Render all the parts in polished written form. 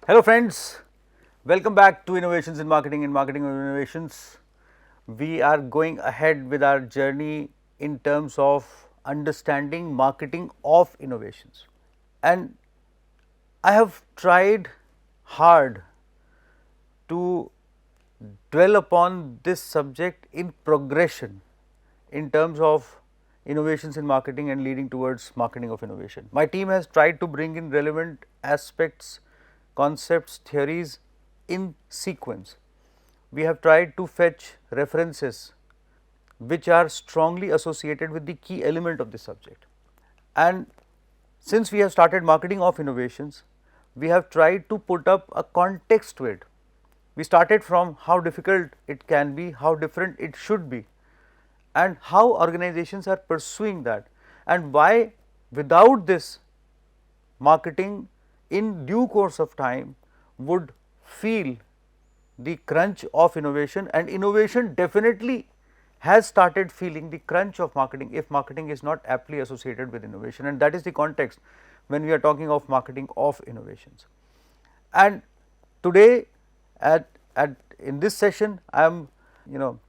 Hello friends, welcome back to Innovations in Marketing and Marketing Innovations. We are going ahead with our journey in terms of understanding marketing of innovations. And I have tried hard to dwell upon this subject in progression in terms of innovations in marketing and leading towards marketing of innovation. My team has tried to bring in relevant aspects, concepts, theories in sequence. We have tried to fetch references which are strongly associated with the key element of the subject. And since we have started marketing of innovations, we have tried to put up a context to it. We started from how difficult it can be, how different it should be, and how organizations are pursuing that, and why without this marketing in due course of time would feel the crunch of innovation, and innovation definitely has started feeling the crunch of marketing if marketing is not aptly associated with innovation, and that is the context when we are talking of marketing of innovations. And today at in this session I am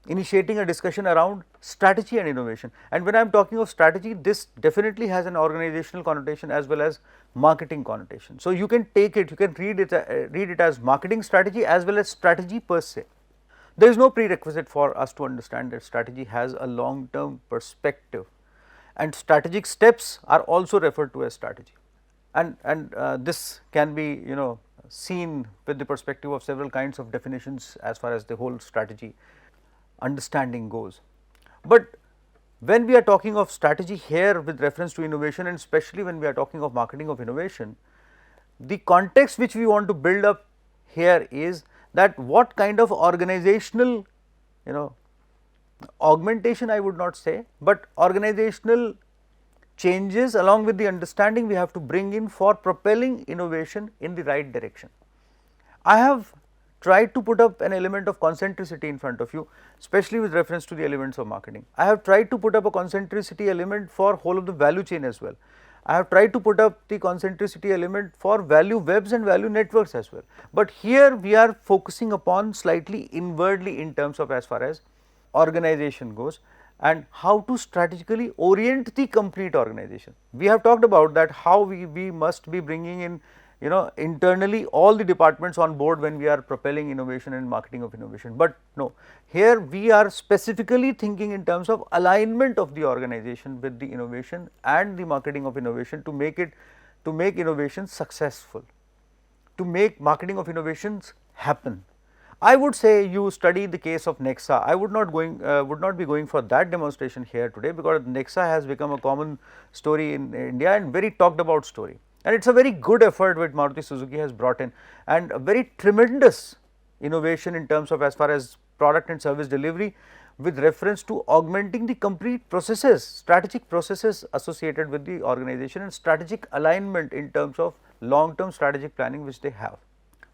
initiating a discussion around strategy and innovation, and when I am talking of strategy, this definitely has an organizational connotation as well as marketing connotation. So you can take it, you can read it as marketing strategy as well as strategy per se. There is no prerequisite for us to understand that strategy has a long term perspective, and strategic steps are also referred to as strategy, and this can be seen with the perspective of several kinds of definitions as far as the whole strategy understanding goes. But when we are talking of strategy here with reference to innovation, and especially when we are talking of marketing of innovation, the context which we want to build up here is that what kind of organizational augmentation, I would not say, but organizational changes along with the understanding we have to bring in for propelling innovation in the right direction. I have tried to put up an element of concentricity in front of you, especially with reference to the elements of marketing. I have tried to put up a concentricity element for whole of the value chain as well. I have tried to put up the concentricity element for value webs and value networks as well. But here we are focusing upon slightly inwardly in terms of as far as organization goes and how to strategically orient the complete organization. We have talked about that how we must be bringing in internally all the departments on board when we are propelling innovation and marketing of innovation. But no, here we are specifically thinking in terms of alignment of the organization with the innovation and the marketing of innovation to make innovation successful, to make marketing of innovations happen. I would say you study the case of Nexa. I would not be going for that demonstration here today, because Nexa has become a common story in India and very talked about story, and it is a very good effort which Maruti Suzuki has brought in, and a very tremendous innovation in terms of as far as product and service delivery with reference to augmenting the complete processes, strategic processes associated with the organization and strategic alignment in terms of long term strategic planning which they have.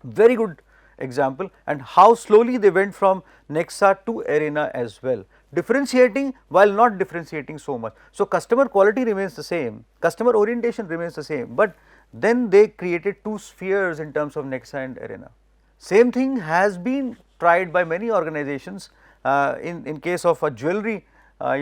Very good example, and how slowly they went from Nexa to Arena as well, differentiating while not differentiating so much. So, customer quality remains the same, customer orientation remains the same, but then they created two spheres in terms of Nexa and Arena. Same thing has been tried by many organizations. In case of a jewelry, I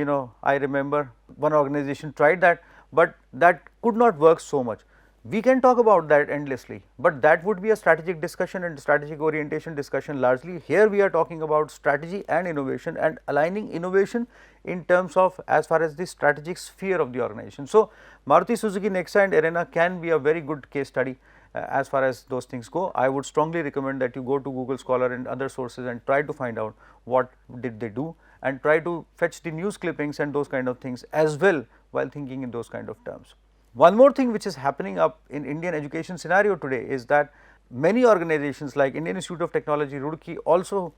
remember one organization tried that, but that could not work so much. We can talk about that endlessly, but that would be a strategic discussion and strategic orientation discussion largely. Here we are talking about strategy and innovation and aligning innovation in terms of as far as the strategic sphere of the organization. So, Maruti Suzuki, Nexa and Arena can be a very good case study as far as those things go. I would strongly recommend that you go to Google Scholar and other sources and try to find out what did they do, and try to fetch the news clippings and those kind of things as well while thinking in those kind of terms. One more thing which is happening up in Indian education scenario today is that many organizations like Indian Institute of Technology, Roorkee also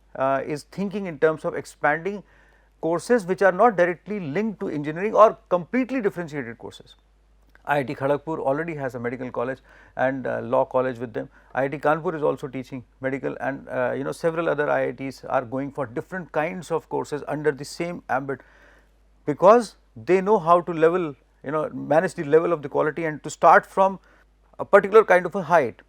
is thinking in terms of expanding courses which are not directly linked to engineering or completely differentiated courses. IIT Kharagpur already has a medical college and law college with them. IIT Kanpur is also teaching medical, and several other IITs are going for different kinds of courses under the same ambit, because they know how to manage the level of the quality and to start from a particular kind of a height.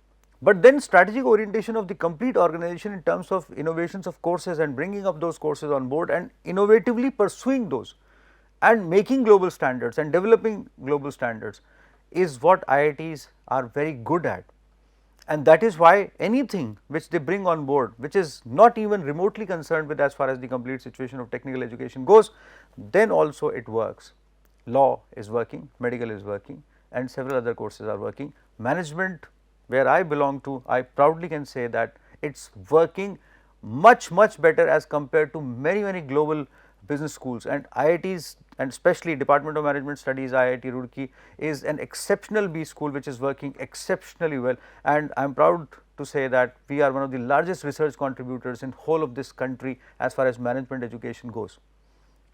But then strategic orientation of the complete organization in terms of innovations of courses and bringing up those courses on board and innovatively pursuing those and making global standards and developing global standards is what IITs are very good at. And that is why anything which they bring on board, which is not even remotely concerned with as far as the complete situation of technical education goes, then also it works. Law is working, medical is working, and several other courses are working. Management, where I belong to, I proudly can say that it is working much better as compared to many global business schools, and IITs and especially Department of Management Studies IIT Roorkee is an exceptional B school which is working exceptionally well, and I am proud to say that we are one of the largest research contributors in whole of this country as far as management education goes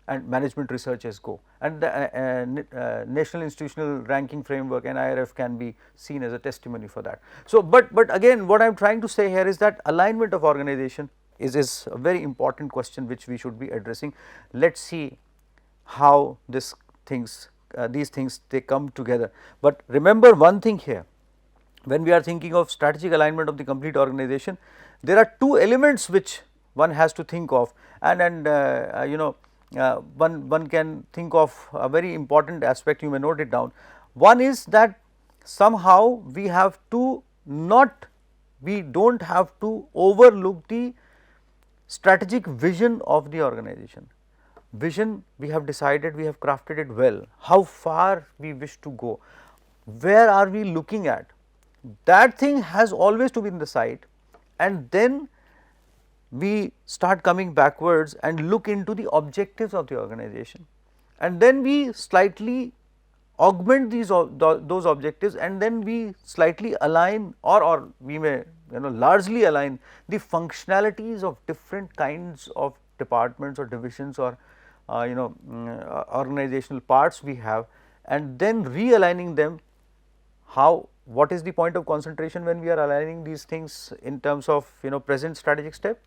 and management researches go, and the National Institutional Ranking Framework NIRF can be seen as a testimony for that. So, but again what I am trying to say here is that alignment of organization is a very important question which we should be addressing. Let us see how these things they come together. But remember one thing here, when we are thinking of strategic alignment of the complete organization, there are two elements which one has to think of, and one can think of a very important aspect, you may note it down. One is that somehow we have to we do not have to overlook the strategic vision of the organization. Vision we have decided, we have crafted it well, how far we wish to go, where are we looking at, that thing has always to be in the sight, and then we start coming backwards and look into the objectives of the organization, and then we slightly augment those objectives, and then we slightly align or we may largely align the functionalities of different kinds of departments or divisions or organizational parts we have, and then realigning them. What is the point of concentration when we are aligning these things in terms of present strategic step?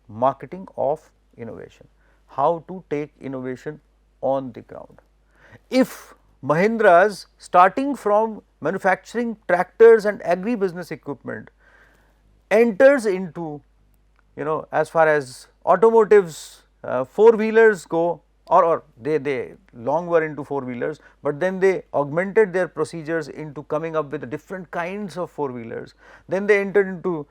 Marketing of innovation, how to take innovation on the ground. If Mahindra's starting from manufacturing tractors and agri-business equipment enters into as far as automotives, four-wheelers go, or they long were into four-wheelers, but then they augmented their procedures into coming up with different kinds of four-wheelers, then they entered into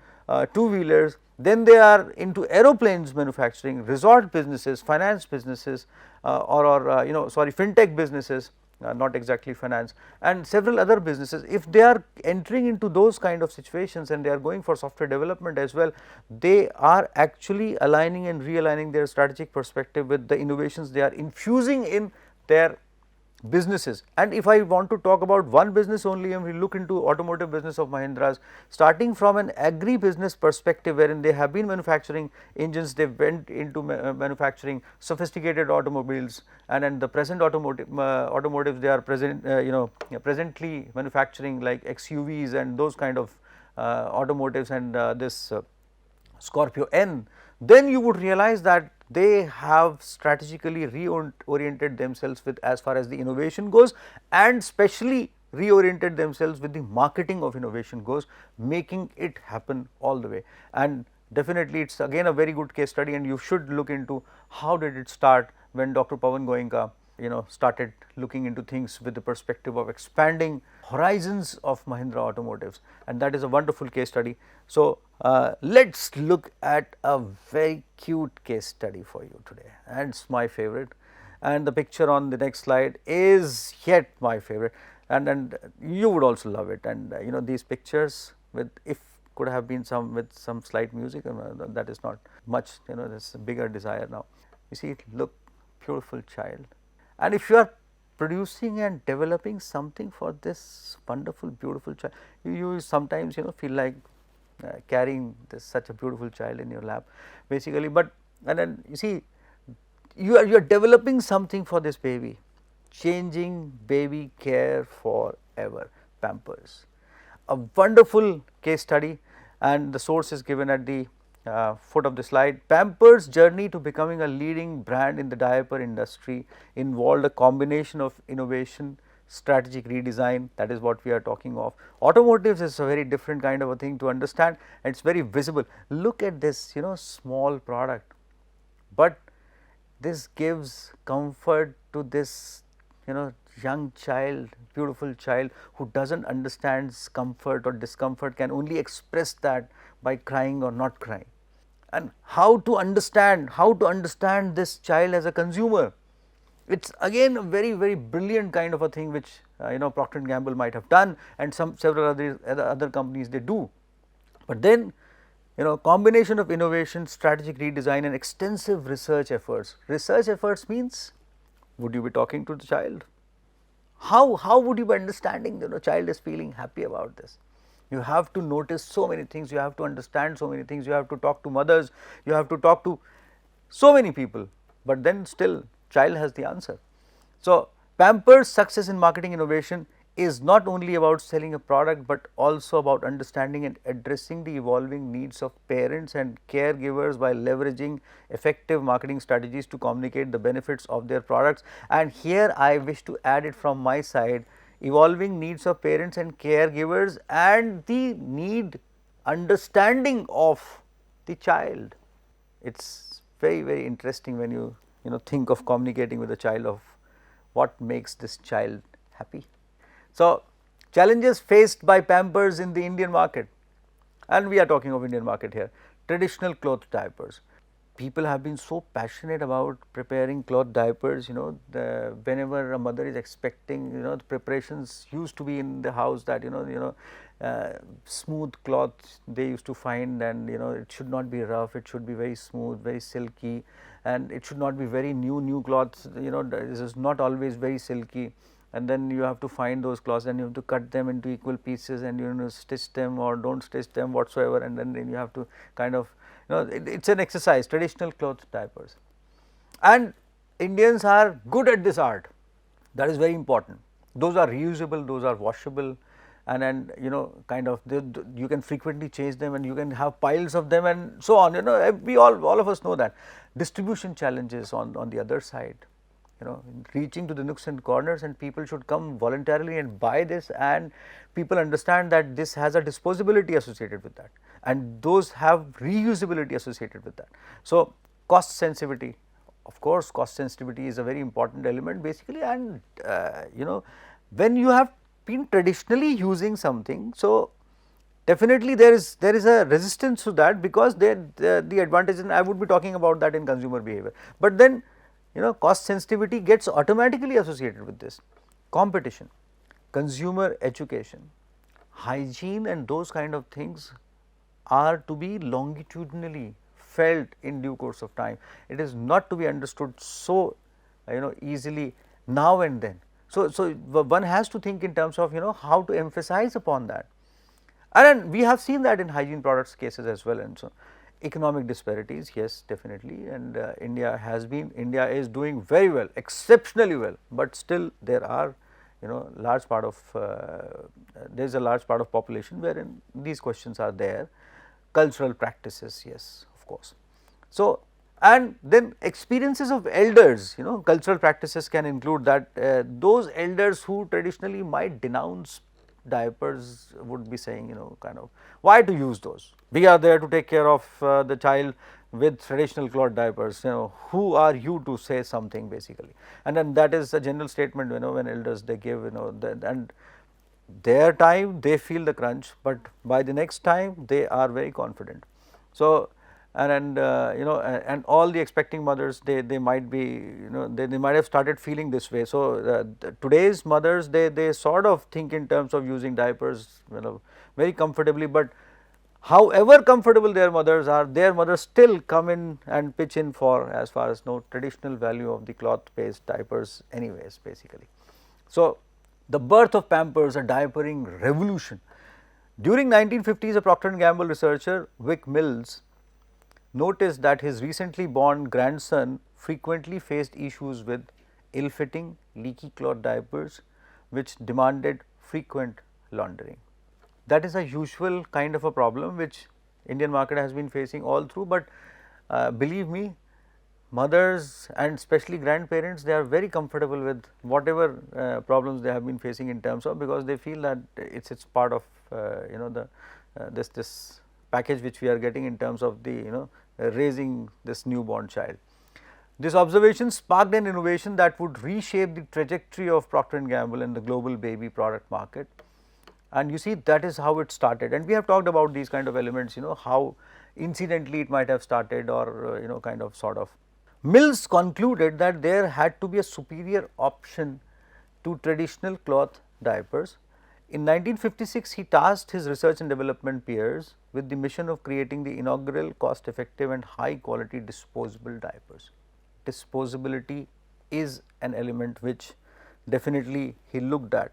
two-wheelers, then they are into aeroplanes manufacturing, resort businesses, finance businesses fintech businesses, not exactly finance, and several other businesses. If they are entering into those kind of situations and they are going for software development as well, they are actually aligning and realigning their strategic perspective with the innovations they are infusing in their businesses. And if I want to talk about one business only, and we look into automotive business of Mahindra's, starting from an agri business perspective wherein they have been manufacturing engines, they went into manufacturing sophisticated automobiles, and in the present automotives they are presently manufacturing like XUVs and those kind of automotives, and this Scorpio N, then you would realize that they have strategically reoriented themselves with as far as the innovation goes, and specially reoriented themselves with the marketing of innovation goes, making it happen all the way. And definitely it is again a very good case study, and you should look into how did it start when Dr. Pawan Goenka started looking into things with the perspective of expanding horizons of Mahindra Automotives, and that is a wonderful case study. So, let us look at a very cute case study for you today, and it is my favorite, and the picture on the next slide is yet my favorite, and you would also love it. And these pictures with, if could have been with some slight music, that is not much, there is a bigger desire now. You see, look, beautiful child. And if you are producing and developing something for this wonderful beautiful child, you sometimes feel like carrying such a beautiful child in your lap basically. But and then you see, you are developing something for this baby, changing baby care forever, Pampers, a wonderful case study, and the source is given at the foot of the slide. Pampers' journey to becoming a leading brand in the diaper industry involved a combination of innovation, strategic redesign, that is what we are talking of. Automotives is a very different kind of a thing to understand, and it is very visible. Look at this, small product, but this gives comfort to this, young child, beautiful child who does not understand comfort or discomfort, can only express that by crying or not crying. And how to understand this child as a consumer. It is again a very brilliant kind of a thing which Procter and Gamble might have done, and several other companies they do. But then combination of innovation, strategic redesign and extensive research efforts. Research efforts means, would you be talking to the child? How would you be understanding the child is feeling happy about this? You have to notice so many things, you have to understand so many things, you have to talk to mothers, you have to talk to so many people, but then still child has the answer. So, Pampers' success in marketing innovation is not only about selling a product, but also about understanding and addressing the evolving needs of parents and caregivers by leveraging effective marketing strategies to communicate the benefits of their products. And here I wish to add it from my side, evolving needs of parents and caregivers and the understanding of the child. It is very interesting when you think of communicating with a child of what makes this child happy. So, challenges faced by Pampers in the Indian market, and we are talking of Indian market here. Traditional cloth diapers. People have been so passionate about preparing cloth diapers, whenever a mother is expecting, the preparations used to be in the house that smooth cloth they used to find, and it should not be rough, it should be very smooth, very silky, and it should not be very new cloths, this is not always very silky. And then you have to find those cloths and you have to cut them into equal pieces and stitch them or do not stitch them whatsoever, and then you have to kind of it is an exercise, traditional cloth diapers. And Indians are good at this art, that is very important. Those are reusable, those are washable, and kind of you can frequently change them and you can have piles of them and so on, we all of us know that. Distribution challenges on the other side, reaching to the nooks and corners, and people should come voluntarily and buy this, and people understand that this has a disposability associated with that, and those have reusability associated with that. So, cost sensitivity, of course, cost sensitivity is a very important element basically, and when you have been traditionally using something, so definitely there is a resistance to that, because the advantage, and I would be talking about that in consumer behavior, but then cost sensitivity gets automatically associated with this. Competition, consumer education, hygiene and those kind of things are to be longitudinally felt in due course of time. It is not to be understood so easily now and then. So, one has to think in terms of how to emphasize upon that, and we have seen that in hygiene products cases as well. And so, economic disparities, yes, definitely, and India is doing very well, exceptionally well, but still there are large part of there is a large part of population wherein these questions are there. Cultural practices, yes, of course. So, and then experiences of elders, cultural practices can include that those elders who traditionally might denounce diapers would be saying, kind of, why to use those? We are there to take care of the child with traditional cloth diapers, who are you to say something basically? And then that is a general statement, when elders they give, and their time they feel the crunch, but by the next time they are very confident. So, and all the expecting mothers they might be they might have started feeling this way. So, today's mothers they sort of think in terms of using diapers very comfortably, but however comfortable their mothers are, their mothers still come in and pitch in for as far as no traditional value of the cloth based diapers anyways basically. So, the birth of Pampers, a diapering revolution. During 1950s, a Procter and Gamble researcher, Vic Mills, noticed that his recently born grandson frequently faced issues with ill-fitting, leaky cloth diapers which demanded frequent laundering. That is a usual kind of a problem which Indian market has been facing all through, but believe me, mothers and especially grandparents, they are very comfortable with whatever problems they have been facing in terms of, because they feel that it's part of the this package which we are getting in terms of the raising this newborn child. This observation sparked an innovation that would reshape the trajectory of Procter & Gamble and the global baby product market. And you see, that is how it started, and we have talked about these kind of elements, how incidentally it might have started, or kind of sort of. Mills concluded that there had to be a superior option to traditional cloth diapers. In 1956, he tasked his research and development peers with the mission of creating the inaugural cost effective and high quality disposable diapers. Disposability is an element which definitely he looked at.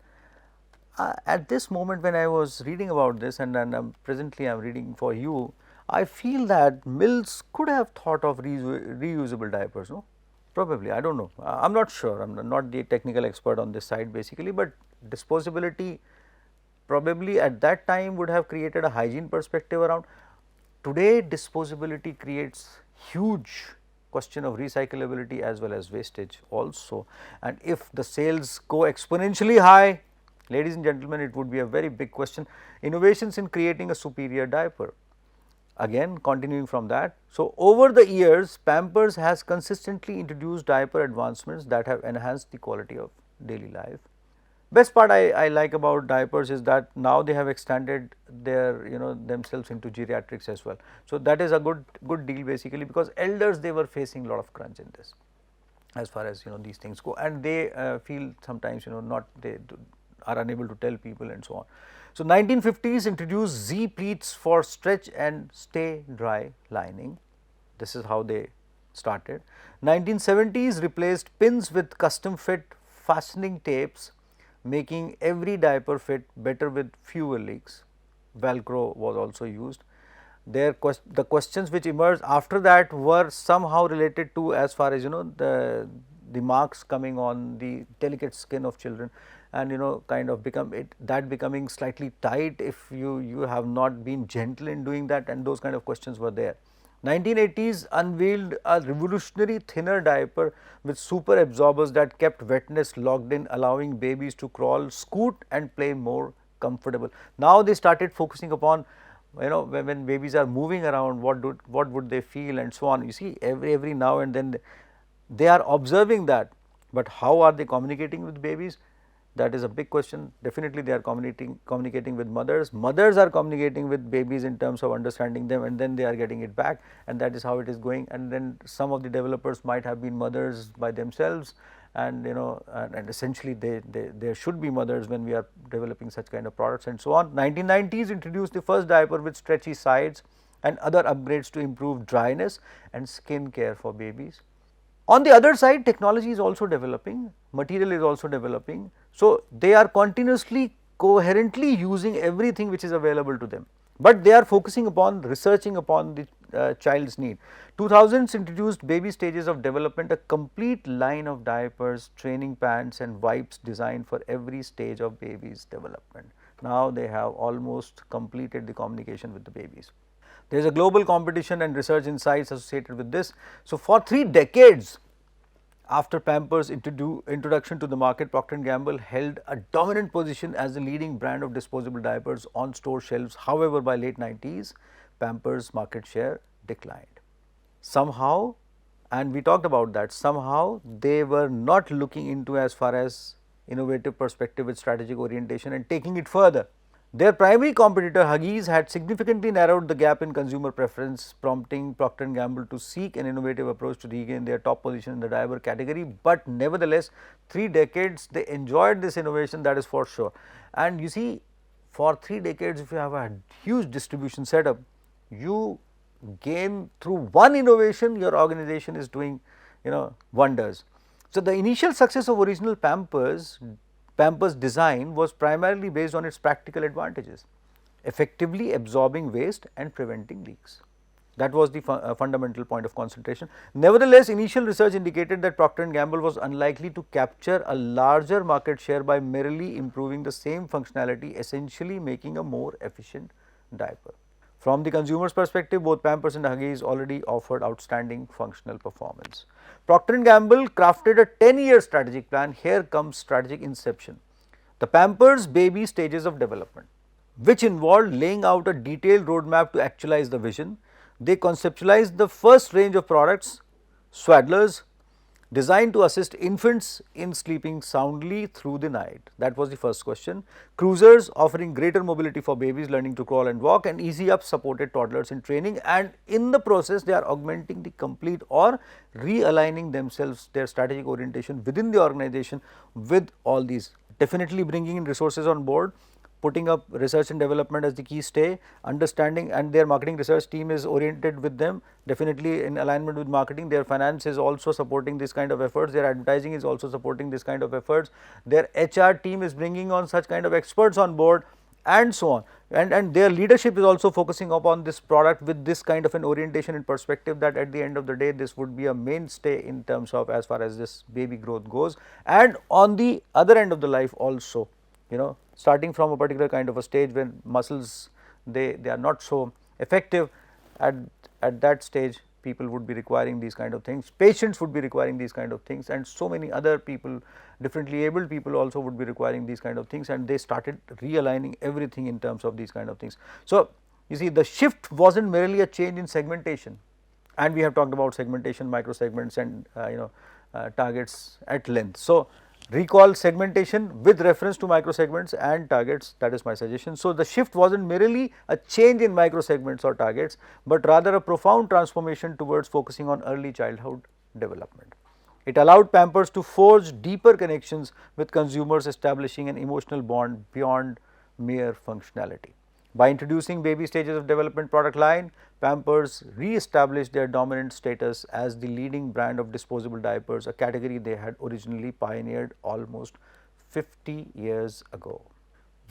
At this moment when I was reading about this, and presently I am reading for you, I feel that Mills could have thought of reusable diapers, no? Probably, I do not know, I am not sure, I am not the technical expert on this side basically, but disposability probably at that time would have created a hygiene perspective around. Today disposability creates huge question of recyclability as well as wastage also, and if the sales go exponentially high, ladies and gentlemen, it would be a very big question. Innovations in creating a superior diaper. Again continuing from that, so over the years Pampers has consistently introduced diaper advancements that have enhanced the quality of daily life. Best part I like about diapers is that now they have extended their themselves into geriatrics as well. So that is a good deal basically, because elders, they were facing a lot of crunch in this as far as these things go, and they feel sometimes not, they are unable to tell people and so on. So 1950s introduced Z pleats for stretch and stay dry lining. This is how they started. 1970s replaced pins with custom fit fastening tapes, making every diaper fit better with fewer leaks. Velcro was also used. The questions which emerged after that were somehow related to, as far as the marks coming on the delicate skin of children, and kind of becoming slightly tight if you have not been gentle in doing that, and those kind of questions were there. 1980s unveiled a revolutionary thinner diaper with super absorbers that kept wetness locked in, allowing babies to crawl, scoot and play more comfortable. Now they started focusing upon when babies are moving around, what would they feel and so on. You see, every now and then they are observing that, but how are they communicating with babies? That is a big question. Definitely they are communicating with mothers. Mothers are communicating with babies in terms of understanding them, and then they are getting it back, and that is how it is going. And then some of the developers might have been mothers by themselves, and and essentially there should be mothers when we are developing such kind of products and so on. 1990s introduced the first diaper with stretchy sides and other upgrades to improve dryness and skin care for babies. On the other side, technology is also developing, material is also developing. So they are continuously coherently using everything which is available to them, but they are focusing upon researching upon the child's need. 2000s introduced baby stages of development, a complete line of diapers, training pants and wipes designed for every stage of baby's development. Now they have almost completed the communication with the babies. There is a global competition and research insights associated with this. So for 3 decades after Pampers' introduction to the market, Procter & Gamble held a dominant position as the leading brand of disposable diapers on store shelves. However, by late 90s, Pampers' market share declined. Somehow, and we talked about that, somehow they were not looking into as far as innovative perspective with strategic orientation and taking it further. Their primary competitor Huggies had significantly narrowed the gap in consumer preference, prompting Procter & Gamble to seek an innovative approach to regain their top position in the diaper category, but nevertheless 3 decades they enjoyed this innovation, that is for sure. And you see, for 3 decades if you have a huge distribution setup, you gain through one innovation, your organization is doing wonders. So the initial success of original Pampers design was primarily based on its practical advantages, effectively absorbing waste and preventing leaks. That was the fundamental point of concentration. Nevertheless, initial research indicated that Procter & Gamble was unlikely to capture a larger market share by merely improving the same functionality, essentially making a more efficient diaper. From the consumer's perspective, both Pampers and Huggies already offered outstanding functional performance. Procter & Gamble crafted a 10-year strategic plan. Here comes strategic inception. The Pampers baby stages of development, which involved laying out a detailed roadmap to actualize the vision. They conceptualized the first range of products, swaddlers, designed to assist infants in sleeping soundly through the night. That was the first question. Cruisers offering greater mobility for babies learning to crawl and walk, and Easy Up supported toddlers in training, and in the process they are augmenting the complete or realigning themselves, their strategic orientation within the organization with all these. Definitely bringing in resources on board, putting up research and development as the key stay, understanding, and their marketing research team is oriented with them, definitely in alignment with marketing. Their finance is also supporting this kind of efforts, their advertising is also supporting this kind of efforts, their HR team is bringing on such kind of experts on board, and so on. And their leadership is also focusing upon this product with this kind of an orientation and perspective, that at the end of the day this would be a mainstay in terms of as far as this baby growth goes. And on the other end of the life also, starting from a particular kind of a stage when muscles they are not so effective, at that stage people would be requiring these kind of things, patients would be requiring these kind of things, and so many other people, differently abled people also would be requiring these kind of things, and they started realigning everything in terms of these kind of things. So, you see, the shift was not merely a change in segmentation, and we have talked about segmentation, micro segments, and targets at length. So, recall segmentation with reference to micro segments and targets, that is my suggestion. So, the shift was not merely a change in micro segments or targets, but rather a profound transformation towards focusing on early childhood development. It allowed Pampers to forge deeper connections with consumers, establishing an emotional bond beyond mere functionality. By introducing baby stages of development product line, Pampers re-established their dominant status as the leading brand of disposable diapers, a category they had originally pioneered almost 50 years ago.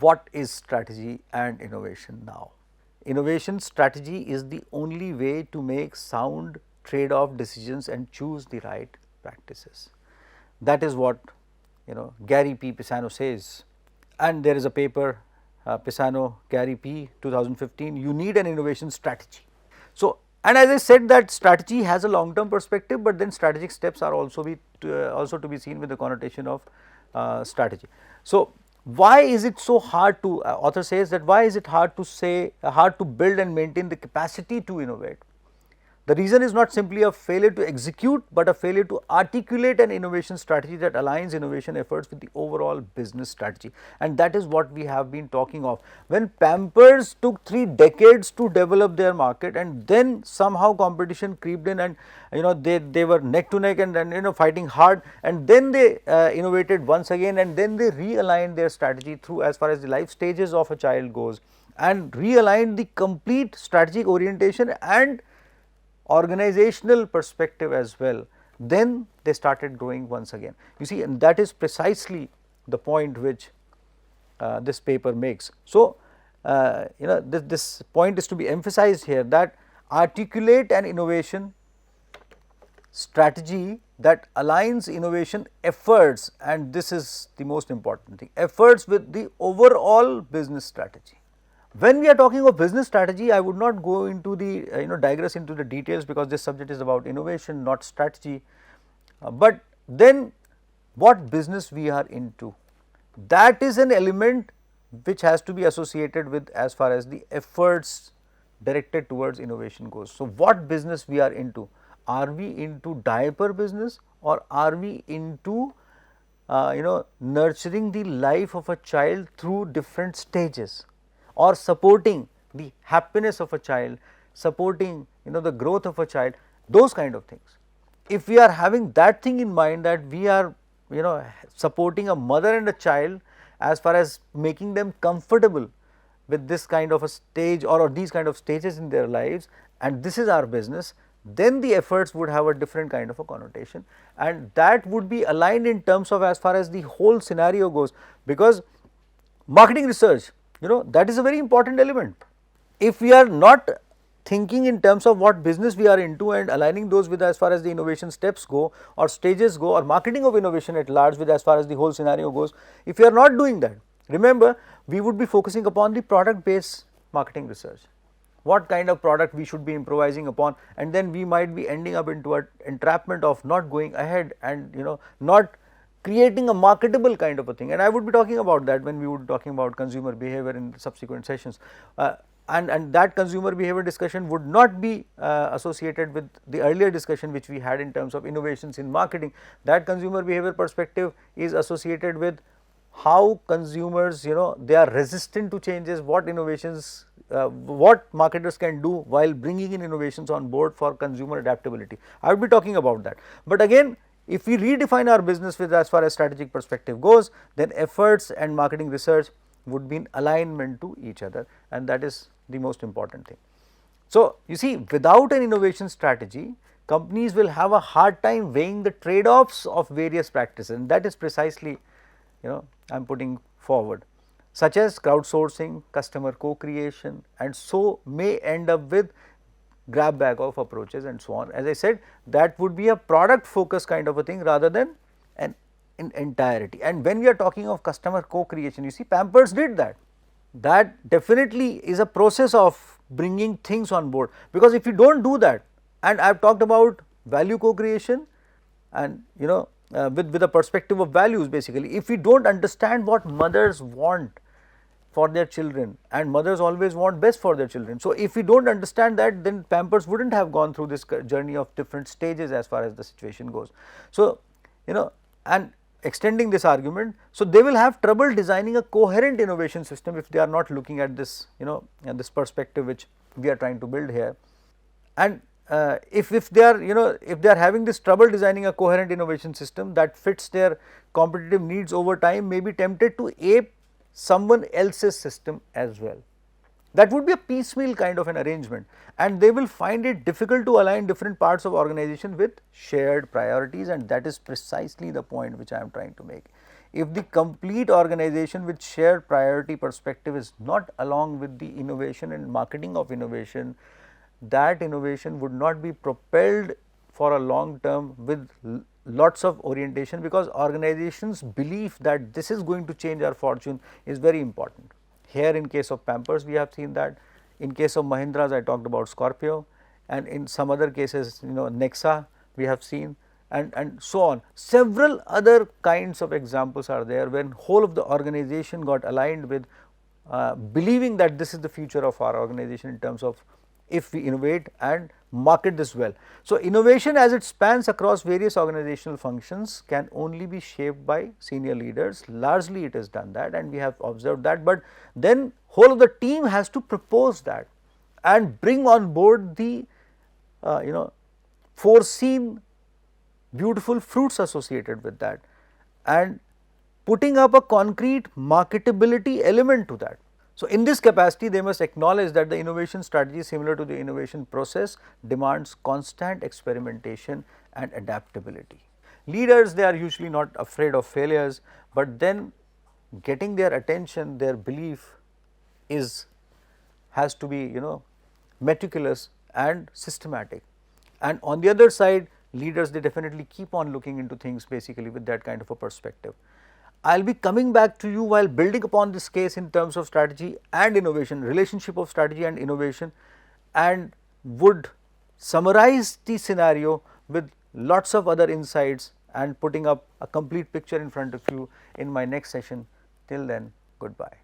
What is strategy and innovation now? Innovation strategy is the only way to make sound trade-off decisions and choose the right practices. That is what Gary P. Pisano says, and there is a paper, Pisano, Gary P. 2015, you need an innovation strategy. So, and as I said, that strategy has a long term perspective, but then strategic steps are also to be seen with the connotation of strategy. So, why is it so hard to, author says that why is it hard to build and maintain the capacity to innovate? The reason is not simply a failure to execute, but a failure to articulate an innovation strategy that aligns innovation efforts with the overall business strategy, and that is what we have been talking of. When Pampers took 3 decades to develop their market, and then somehow competition creeped in, and they were neck to neck and then fighting hard, and then they innovated once again, and then they realigned their strategy through as far as the life stages of a child goes, and realigned the complete strategic orientation and organizational perspective as well. Then they started growing once again. You see, and that is precisely the point which this paper makes. So, this point is to be emphasized here, that articulate an innovation strategy that aligns innovation efforts, and this is the most important thing, efforts with the overall business strategy. When we are talking of business strategy, I would not go into the digress into the details, because this subject is about innovation, not strategy. But then what business we are into, that is an element which has to be associated with as far as the efforts directed towards innovation goes. So, what business we are into? Are we into diaper business, or are we into nurturing the life of a child through different stages, or supporting the happiness of a child, supporting the growth of a child, those kind of things. If we are having that thing in mind, that we are supporting a mother and a child as far as making them comfortable with this kind of a stage or these kind of stages in their lives, and this is our business, then the efforts would have a different kind of a connotation, and that would be aligned in terms of as far as the whole scenario goes, because marketing research, that is a very important element. If we are not thinking in terms of what business we are into and aligning those with as far as the innovation steps go, or stages go, or marketing of innovation at large with as far as the whole scenario goes, if you are not doing that, remember, we would be focusing upon the product based marketing research. what kind of product we should be improvising upon, and then we might be ending up into an entrapment of not going ahead and not creating a marketable kind of a thing. And I would be talking about that when we would be talking about consumer behavior in subsequent sessions. And that consumer behavior discussion would not be associated with the earlier discussion which we had in terms of innovations in marketing. That consumer behavior perspective is associated with how consumers, they are resistant to changes, what innovations, what marketers can do while bringing in innovations on board for consumer adaptability. I will be talking about that. But again, if we redefine our business with as far as strategic perspective goes, then efforts and marketing research would be in alignment to each other, and that is the most important thing. So, you see, without an innovation strategy, companies will have a hard time weighing the trade-offs of various practices, and that is precisely I am putting forward, such as crowdsourcing, customer co-creation, and so may end up with grab bag of approaches and so on. As I said, that would be a product focus kind of a thing rather than an in entirety. And when we are talking of customer co-creation, you see, Pampers did that. That definitely is a process of bringing things on board, because if you do not do that, and I have talked about value co-creation and with a perspective of values, basically, if we do not understand what mothers want for their children, and mothers always want best for their children. So, if we do not understand that, then Pampers would not have gone through this journey of different stages as far as the situation goes. So, and extending this argument, so they will have trouble designing a coherent innovation system if they are not looking at this, at this perspective which we are trying to build here. And if they are if they are having this trouble designing a coherent innovation system that fits their competitive needs over time, may be tempted to ape someone else's system as well. That would be a piecemeal kind of an arrangement, and they will find it difficult to align different parts of organization with shared priorities, and that is precisely the point which I am trying to make. If the complete organization with shared priority perspective is not along with the innovation and marketing of innovation, that innovation would not be propelled for a long term with lots of orientation, because organizations' belief that this is going to change our fortune is very important. Here in case of Pampers we have seen that, in case of Mahindras I talked about Scorpio, and in some other cases Nexa we have seen, and so on. Several other kinds of examples are there when whole of the organization got aligned with believing that this is the future of our organization in terms of if we innovate and market this well. So, innovation as it spans across various organizational functions can only be shaped by senior leaders, largely it is done that, and we have observed that, but then whole of the team has to propose that and bring on board the foreseen beautiful fruits associated with that, and putting up a concrete marketability element to that. So, in this capacity they must acknowledge that the innovation strategy, similar to the innovation process, demands constant experimentation and adaptability. Leaders, they are usually not afraid of failures, but then getting their attention, their belief has to be meticulous and systematic. And on the other side, leaders, they definitely keep on looking into things basically with that kind of a perspective. I will be coming back to you while building upon this case in terms of strategy and innovation, relationship of strategy and innovation, and would summarize the scenario with lots of other insights and putting up a complete picture in front of you in my next session. Till then, goodbye.